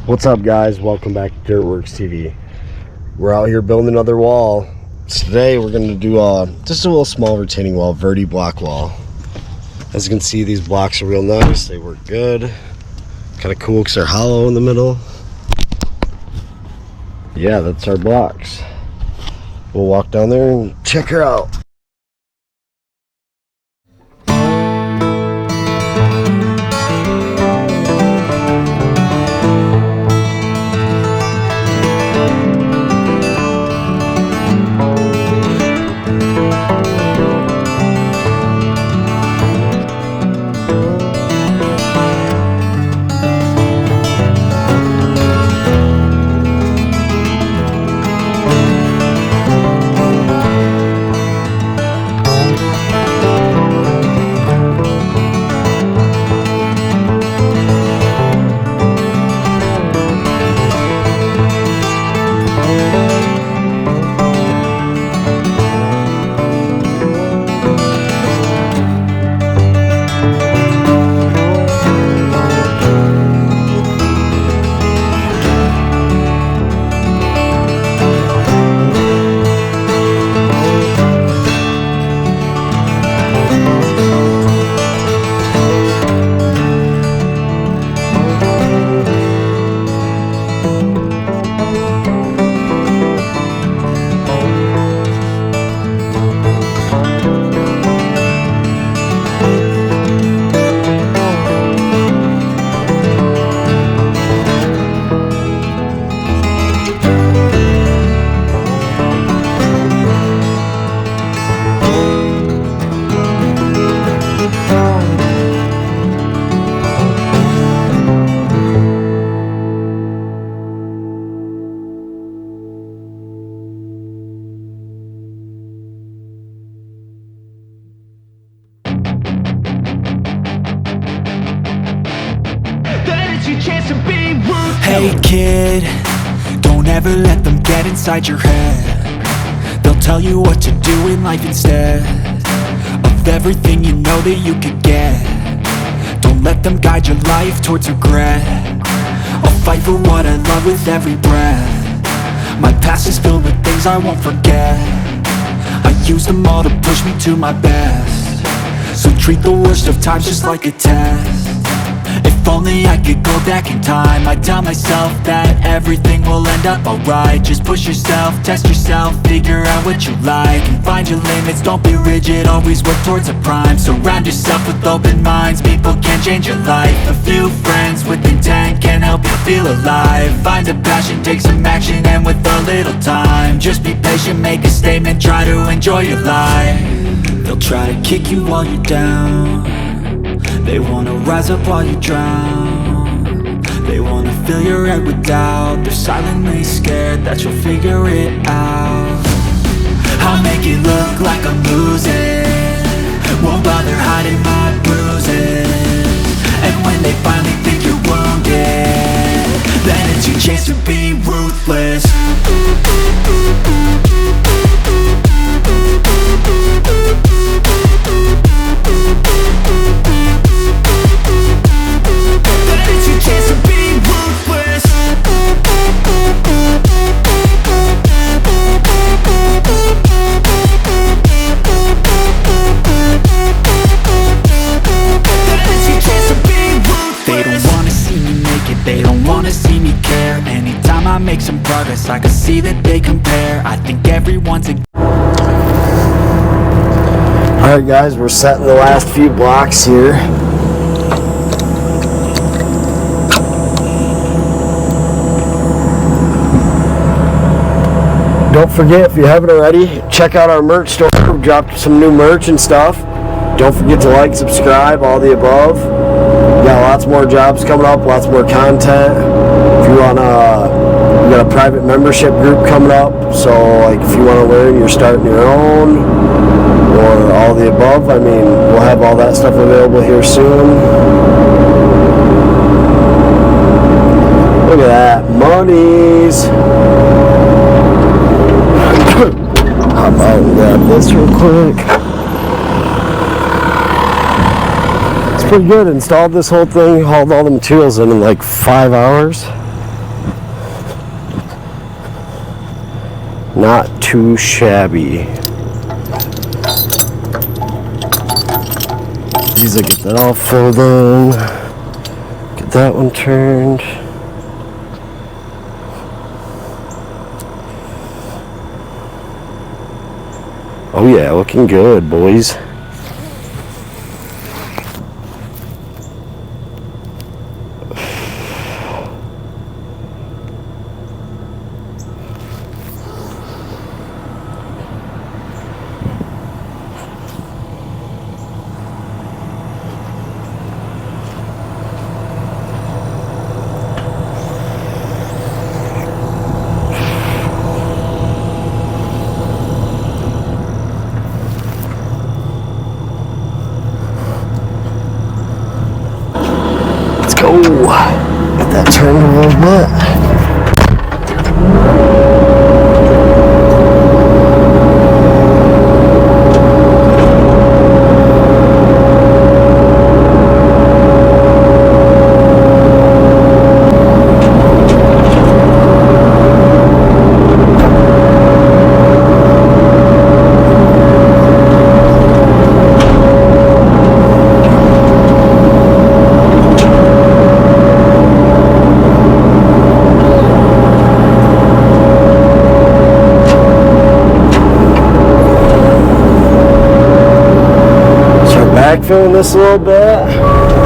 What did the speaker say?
What's up, guys? Welcome back to Dirtworks TV. We're out here building another wall. Today we're going to do just a little small retaining wall, Verti block wall. As you can see, these blocks are real nice. They work good. Kind of cool because they're hollow in the middle. Yeah, that's our blocks. We'll walk down there and check her out. Hey kid, don't ever let them get inside your head. They'll tell you what to do in life instead of everything you know that you could get. Don't let them guide your life towards regret. I'll fight for what I love with every breath. My past is filled with things I won't forget. I use them all to push me to my best. So treat the worst of times just like a test. If only I could go back in time, I'd tell myself that everything will end up alright. Just push yourself, test yourself, figure out what you like, and find your limits, don't be rigid, always work towards a prime. Surround yourself with open minds, people can change your life. A few friends with intent can help you feel alive. Find a passion, take some action, and with a little time, just be patient, make a statement, try to enjoy your life. They'll try to kick you while you're down. They wanna rise up while you drown. They wanna fill your head with doubt. They're silently scared that you'll figure it out. I'll make it look like I'm losing, won't bother hiding my bruises. And when they finally think you're wounded, then it's your chance to be ruthless. They don't wanna see me care. Anytime I make some progress, I can see that they compare. I think everyone's a... Alright guys, we're setting the last few blocks here. Don't forget, if you haven't already, check out our merch store. We've dropped some new merch and stuff. Don't forget to like, subscribe, all the above. We got lots more jobs coming up, lots more content. If you want we got a private membership group coming up. So like if you want to learn, you're starting your own, or all the above. I mean, we'll have all that stuff available here soon. Look at that, monies. Hop out and grab this real quick. Pretty good. Installed this whole thing, hauled all the materials in like 5 hours. Not too shabby. Easy, get that all filled in. Get that one turned. Oh yeah, looking good, boys. Go. Get that turned a little bit. Backfilling this a little bit.